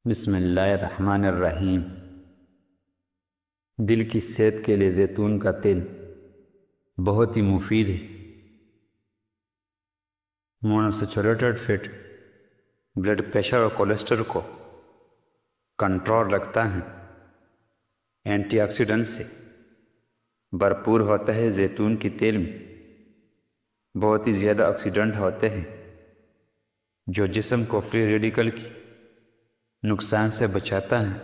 بسم اللہ الرحمن الرحیم۔ دل کی صحت کے لیے زیتون کا تیل بہت ہی مفید ہے۔ مونوسیچوریٹڈ فیٹ بلڈ پریشر اور کولیسٹرول کو کنٹرول رکھتا ہے۔ اینٹی آکسیڈنٹ سے بھرپور ہوتا ہے۔ زیتون کی تیل میں بہت ہی زیادہ آکسیڈنٹ ہوتے ہیں جو جسم کو فری ریڈیکل کی نقصان سے بچاتا ہے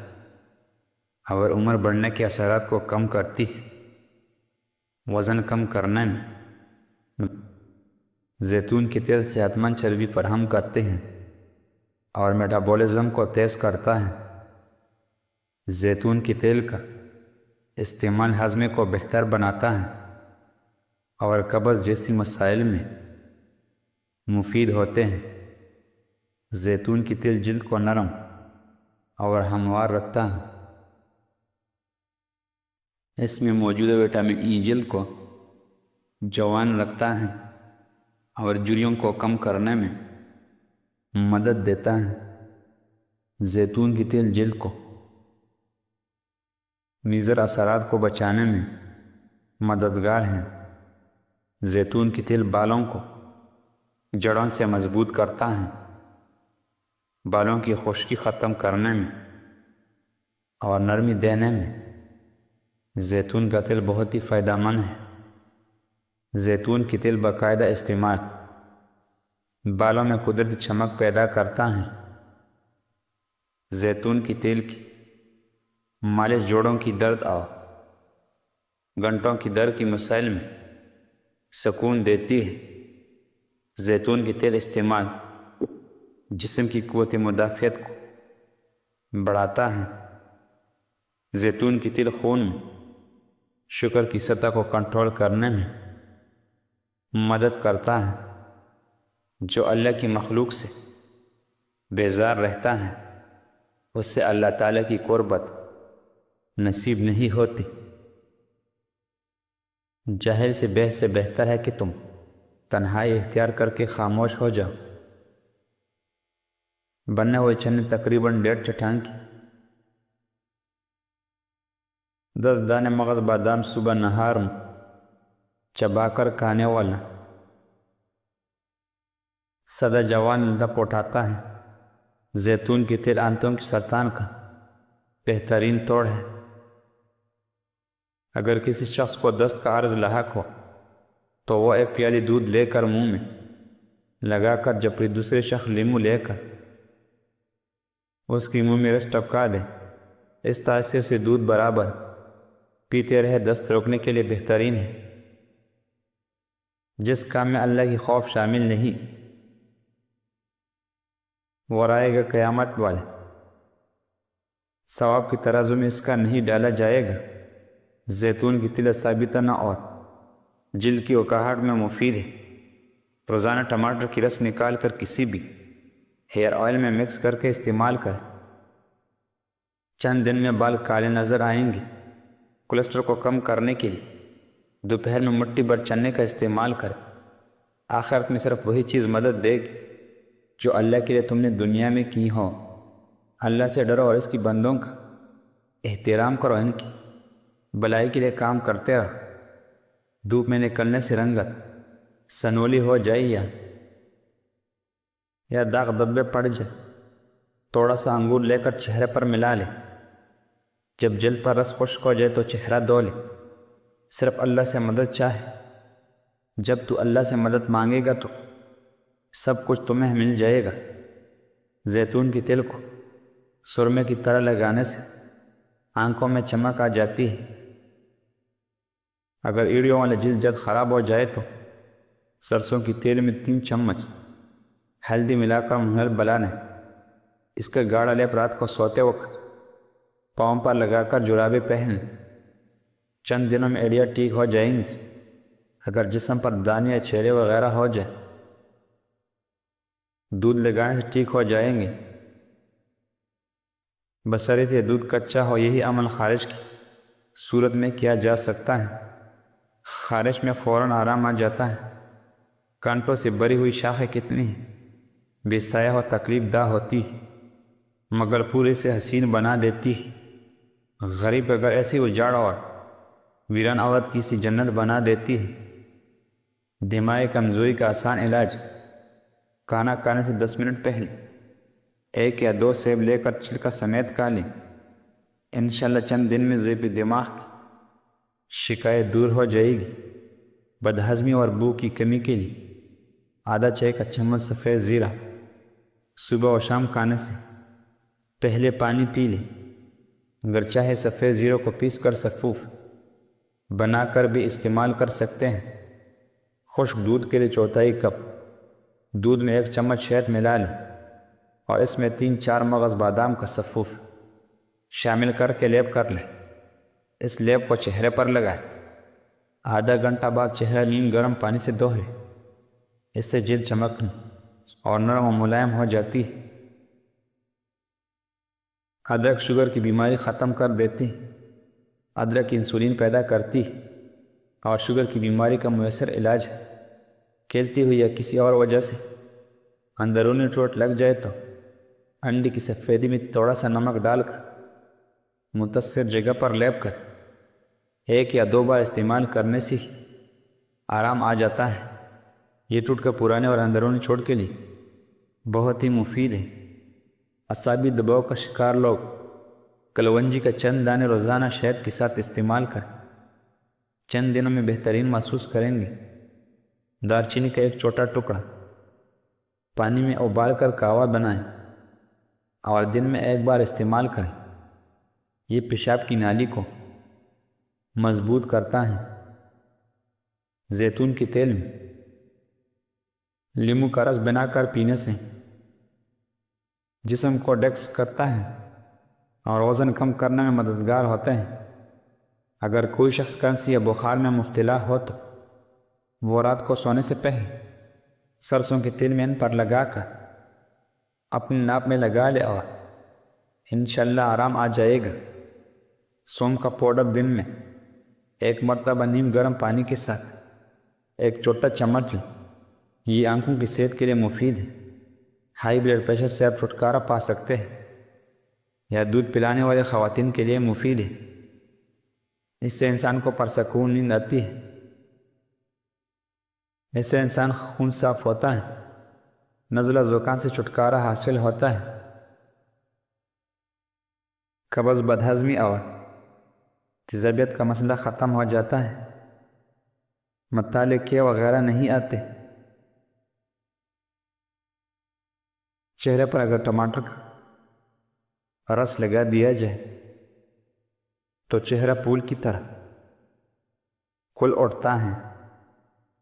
اور عمر بڑھنے کے اثرات کو کم کرتی ہے۔ وزن کم کرنے میں زیتون کے تیل صحت مند چربی فراہم کرتے ہیں اور میٹابولزم کو تیز کرتا ہے۔ زیتون کے تیل کا استعمال ہضم کو بہتر بناتا ہے اور قبض جیسی مسائل میں مفید ہوتے ہیں۔ زیتون کی تیل جلد کو نرم اور ہموار رکھتا ہے۔ اس میں موجود وٹامن ای جلد کو جوان رکھتا ہے اور جھریوں کو کم کرنے میں مدد دیتا ہے۔ زیتون کی تیل جلد کو مضر اثرات کو بچانے میں مددگار ہے۔ زیتون کی تیل بالوں کو جڑوں سے مضبوط کرتا ہے، بالوں کی خشکی ختم کرنے میں اور نرمی دینے میں زیتون کا تیل بہت ہی فائدہ مند ہے۔ زیتون کی تیل باقاعدہ استعمال بالوں میں قدرتی چمک پیدا کرتا ہے۔ زیتون کی تیل کی مالش جوڑوں کی درد اور گھنٹوں کی درد کی مسائل میں سکون دیتی ہے۔ زیتون کی تیل استعمال جسم کی قوت مدافعت کو بڑھاتا ہے۔ زیتون کی تیل خون میں شوگر کی سطح کو کنٹرول کرنے میں مدد کرتا ہے۔ جو اللہ کی مخلوق سے بیزار رہتا ہے اس سے اللہ تعالیٰ کی قربت نصیب نہیں ہوتی۔ جاہل سے بحث سے بہتر ہے کہ تم تنہائی اختیار کر کے خاموش ہو جاؤ۔ بننے ہوئے چنے تقریباً 1.5 چٹان کی 10 دانے مغز بادام صبح نہار میں چبا کر کھانے والا سدا جوان لطف اٹھاتا ہے۔ زیتون کی تیل آنتوں کی سرطان کا بہترین توڑ ہے۔ اگر کسی شخص کو دست کا عرض لاحق ہو تو وہ ایک پیالی دودھ لے کر منہ میں لگا کر جب پھر دوسرے شخص لیمو لے کر اس کی منہ میں رس ٹپکا دے، اس تاثیر سے دودھ برابر پیتے رہے دست روکنے کے لیے بہترین ہے۔ جس کام میں اللہ کی خوف شامل نہیں وہ رائے گا قیامت والے ثواب کی ترازو میں اس کا نہیں ڈالا جائے گا۔ زیتون کی تیل ثابتانہ اور جلد کی وقاحت میں مفید ہے۔ روزانہ ٹماٹر کی رس نکال کر کسی بھی ہیئر آئل میں مکس کر کے استعمال کریں۔ چند دن میں بال کالے نظر آئیں گے۔ کولیسٹرول کو کم کرنے کے لیے دوپہر میں مٹھی بھر چنے کا استعمال کریں۔ آخرت میں صرف وہی چیز مدد دے گی جو اللہ کے لیے تم نے دنیا میں کی ہو۔ اللہ سے ڈرو اور اس کی بندوں کا احترام کرو، ان کی بلائی کے لیے کام کرتے رہو۔ دھوپ میں نکلنے سے رنگت سنولی ہو جائے یا داغ دبے پڑ جائے، تھوڑا سا انگور لے کر چہرے پر ملا لے۔ جب جلد پر رس خشک ہو جائے تو چہرہ دھو لے۔ صرف اللہ سے مدد چاہے۔ جب تو اللہ سے مدد مانگے گا تو سب کچھ تمہیں مل جائے گا۔ زیتون کی تیل کو سرمے کی طرح لگانے سے آنکھوں میں چمک آ جاتی ہے۔ اگر ایڑیوں والا جلد جلد خراب ہو جائے تو سرسوں کی تیل میں 3 چمچ ہلدی ملا کر منہ بلا لیں۔ اس کا گاڑھا لیپ رات کو سوتے وقت پاؤں پر لگا کر جرابیں پہن لیں۔ چند دنوں میں ایڑیاں ٹھیک ہو جائیں گی۔ اگر جسم پر دانے یا چھیلے وغیرہ ہو جائے دودھ لگانے سے ٹھیک ہو جائیں گے۔ بشرط یہ دودھ کچا ہو۔ یہی عمل خارش کی صورت میں کیا جا سکتا ہے۔ خارش میں فوراً آرام آ جاتا ہے۔ کانٹوں سے بھری ہوئی شاخیں کتنی بے سایہ و تکلیف دہ ہوتی ہے۔ مگر پورے سے حسین بنا دیتی ہے۔ غریب اگر ایسی اجاڑ اور ویران عورت کی سی جنت بنا دیتی ہے۔ دماغی کمزوری کا آسان علاج، کھانا کھانے سے 10 منٹ پہلے 1 یا 2 سیب لے کر چھلکا سمیت کھا لیں۔ انشاءاللہ چند دن میں ذیب دماغ کی شکایت دور ہو جائے گی۔ بدہضمی اور بھوک کی کمی کے لیے آدھا چائے کا چمچ سفید زیرہ صبح و شام کھانے سے پہلے پانی پی لیں۔ اگر چاہے سفید زیرہ کو پیس کر سفوف بنا کر بھی استعمال کر سکتے ہیں۔ خشک دودھ کے لیے 1/4 کپ دودھ میں 1 چمچ شہد ملا لیں اور اس میں 3-4 مغز بادام کا سفوف شامل کر کے لیپ کر لیں۔ اس لیپ کو چہرے پر لگائیں۔ آدھا گھنٹہ بعد چہرہ نیم گرم پانی سے دھو لیں۔ اس سے جلد چمکنے اور نرم و ملائم ہو جاتی ہے۔ ادرک شوگر کی بیماری ختم کر دیتی ہے۔ ادرک انسولین پیدا کرتی ہے اور شوگر کی بیماری کا مؤثر علاج ہے۔ کھیلتی ہوئی یا کسی اور وجہ سے اندرونی چوٹ لگ جائے تو انڈے کی سفیدی میں تھوڑا سا نمک ڈال کر متاثر جگہ پر لیپ کر 1 یا 2 بار استعمال کرنے سے ہی آرام آ جاتا ہے۔ یہ ٹوٹکا پرانے اور اندرونی چوٹ کے لیے بہت ہی مفید ہے۔ اعصابی دباؤ کا شکار لوگ کلونجی کا چند دانے روزانہ شہد کے ساتھ استعمال کریں۔ چند دنوں میں بہترین محسوس کریں گے۔ دارچینی کا 1 چھوٹا ٹکڑا پانی میں ابال کر قہوہ بنائیں اور دن میں 1 بار استعمال کریں۔ یہ پیشاب کی نالی کو مضبوط کرتا ہے۔ زیتون کے تیل میں لیموں کا رس بنا کر پینے سے جسم کو ڈیکس کرتا ہے اور وزن کم کرنے میں مددگار ہوتے ہیں۔ اگر کوئی شخص کھانسی یا بخار میں مبتلا ہو تو وہ رات کو سونے سے پہلے سرسوں کے تیل میں ان پر لگا کر اپنی ناک میں لگا لے اور انشاءاللہ آرام آ جائے گا۔ سونف کا پاؤڈر دن میں 1 مرتبہ نیم گرم پانی کے ساتھ 1 چھوٹا چمچ لیں۔ یہ آنکھوں کی صحت کے لیے مفید ہے۔ ہائی بلڈ پریشر سے آپ چھٹکارا پا سکتے ہیں یا دودھ پلانے والے خواتین کے لیے مفید ہے۔ اس سے انسان کو پرسکون نیند آتی ہے۔ اس سے انسان خون صاف ہوتا ہے، نزلہ زکام سے چھٹکارا حاصل ہوتا ہے۔ قبض، بدہضمی اور تیزابیت کا مسئلہ ختم ہو جاتا ہے۔ مطالعے کے وغیرہ نہیں آتے۔ چہرے پر اگر ٹماٹر کا رس لگا دیا جائے تو چہرہ پھول کی طرح کھل اٹھتا ہے۔